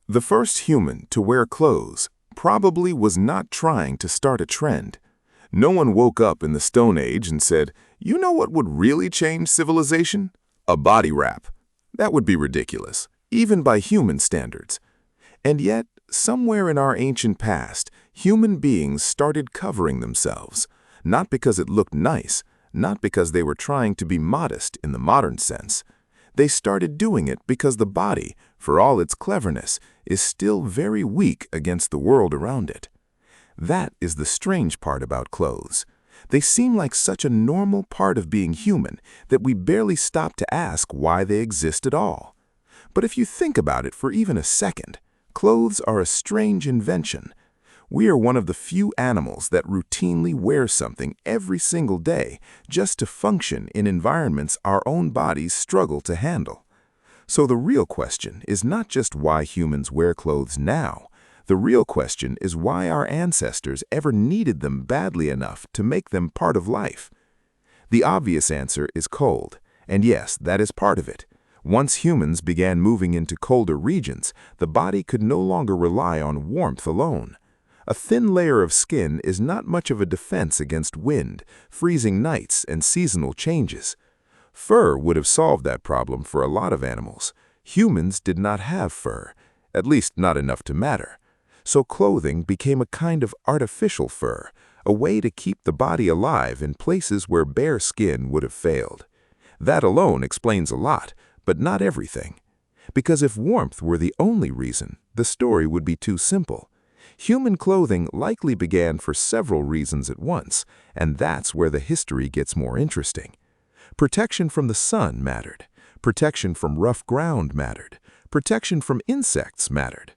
The first human to wear clothes probably was not trying to start a trend. No one woke up in the Stone Age and said, "You know what would really change civilization? A body wrap." That would be ridiculous, even by human standards. And yet, somewhere in our ancient past, human beings started covering themselves, not because it looked nice, not because they were trying to be modest in the modern sense. They started doing it because the body, for all its cleverness, is still very weak against the world around it. That is the strange part about clothes. They seem like such a normal part of being human that we barely stop to ask why they exist at all. But if you think about it for even a second, clothes are a strange invention. We are one of the few animals that routinely wear something every single day just to function in environments our own bodies struggle to handle. So the real question is not just why humans wear clothes now. The real question is why our ancestors ever needed them badly enough to make them part of life. The obvious answer is cold, and yes, that is part of it. Once humans began moving into colder regions, the body could no longer rely on warmth alone. A thin layer of skin is not much of a defense against wind, freezing nights, and seasonal changes. Fur would have solved that problem for a lot of animals. Humans did not have fur, at least not enough to matter. So clothing became a kind of artificial fur, a way to keep the body alive in places where bare skin would have failed. That alone explains a lot, but not everything. Because if warmth were the only reason, the story would be too simple. Human clothing likely began for several reasons at once, and that's where the history gets more interesting. Protection from the sun mattered. Protection from rough ground mattered. Protection from insects mattered.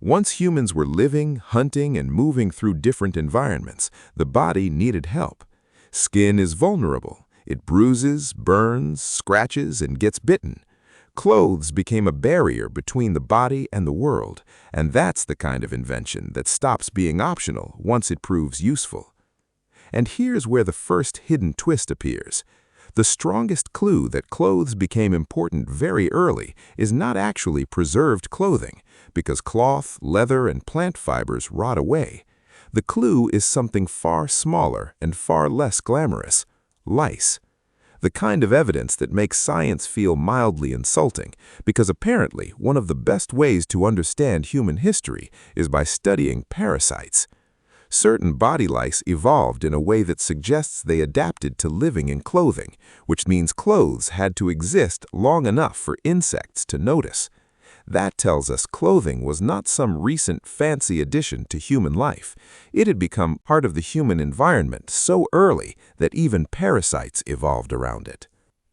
Once humans were living, hunting, and moving through different environments, the body needed help. Skin is vulnerable. It bruises, burns, scratches, and gets bitten. Clothes became a barrier between the body and the world, and that's the kind of invention that stops being optional once it proves useful. And here's where the first hidden twist appears. The strongest clue that clothes became important very early is not actually preserved clothing, because cloth, leather, and plant fibers rot away. The clue is something far smaller and far less glamorous: lice. The kind of evidence that makes science feel mildly insulting, because apparently one of the best ways to understand human history is by studying parasites. Certain body lice evolved in a way that suggests they adapted to living in clothing, which means clothes had to exist long enough for insects to notice. That tells us clothing was not some recent fancy addition to human life. It had become part of the human environment so early that even parasites evolved around it.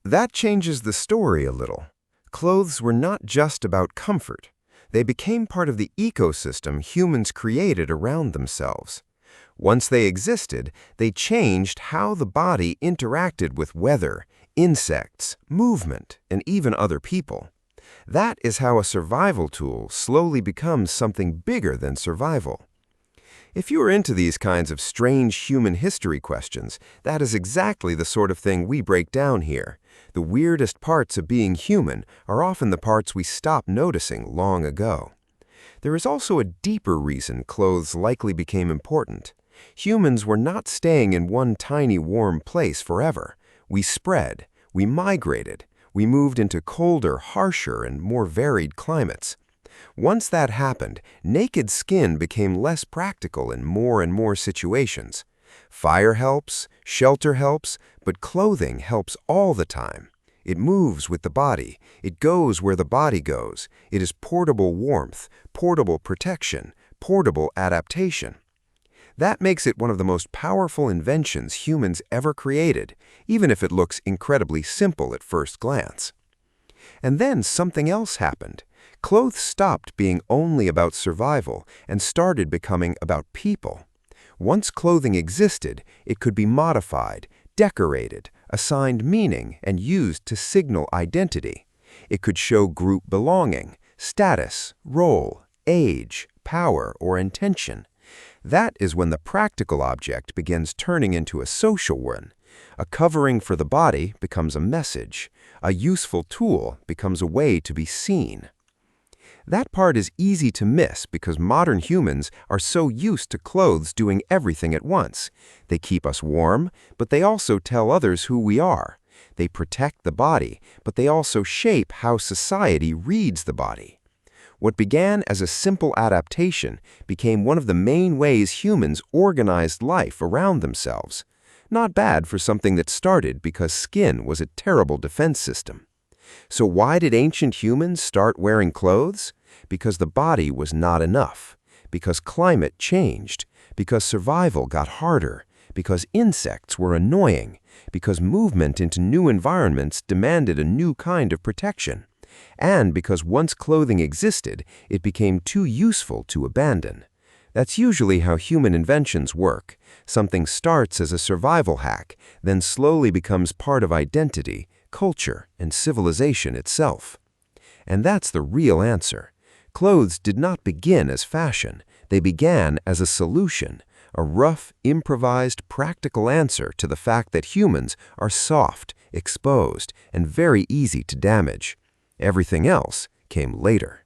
That changes the story a little. Clothes were not just about comfort. They became part of the ecosystem humans created around themselves. Once they existed, they changed how the body interacted with weather, insects, movement, and even other people. That is how a survival tool slowly becomes something bigger than survival. If you are into these kinds of strange human history questions, that is exactly the sort of thing we break down here. The weirdest parts of being human are often the parts we stopped noticing long ago. There is also a deeper reason clothes likely became important. Humans were not staying in one tiny warm place forever. We spread, we migrated, we moved into colder, harsher, and more varied climates. Once that happened, naked skin became less practical in more and more situations. Fire helps, shelter helps, but clothing helps all the time. It moves with the body. It goes where the body goes. It is portable warmth, portable protection, portable adaptation. That makes it one of the most powerful inventions humans ever created, even if it looks incredibly simple at first glance. And then something else happened. Clothes stopped being only about survival and started becoming about people. Once clothing existed, it could be modified, decorated, assigned meaning, and used to signal identity. It could show group belonging, status, role, age, power, or intention. That is when the practical object begins turning into a social one. A covering for the body becomes a message. A useful tool becomes a way to be seen. That part is easy to miss because modern humans are so used to clothes doing everything at once. They keep us warm, but they also tell others who we are. They protect the body, but they also shape how society reads the body. What began as a simple adaptation became one of the main ways humans organized life around themselves. Not bad for something that started because skin was a terrible defense system. So why did ancient humans start wearing clothes? Because the body was not enough, because climate changed, because survival got harder, because insects were annoying, because movement into new environments demanded a new kind of protection, and because once clothing existed, it became too useful to abandon. That's usually how human inventions work. Something starts as a survival hack, then slowly becomes part of identity, culture, and civilization itself. And that's the real answer. Clothes did not begin as fashion. They began as a solution, a rough, improvised, practical answer to the fact that humans are soft, exposed, and very easy to damage. Everything else came later.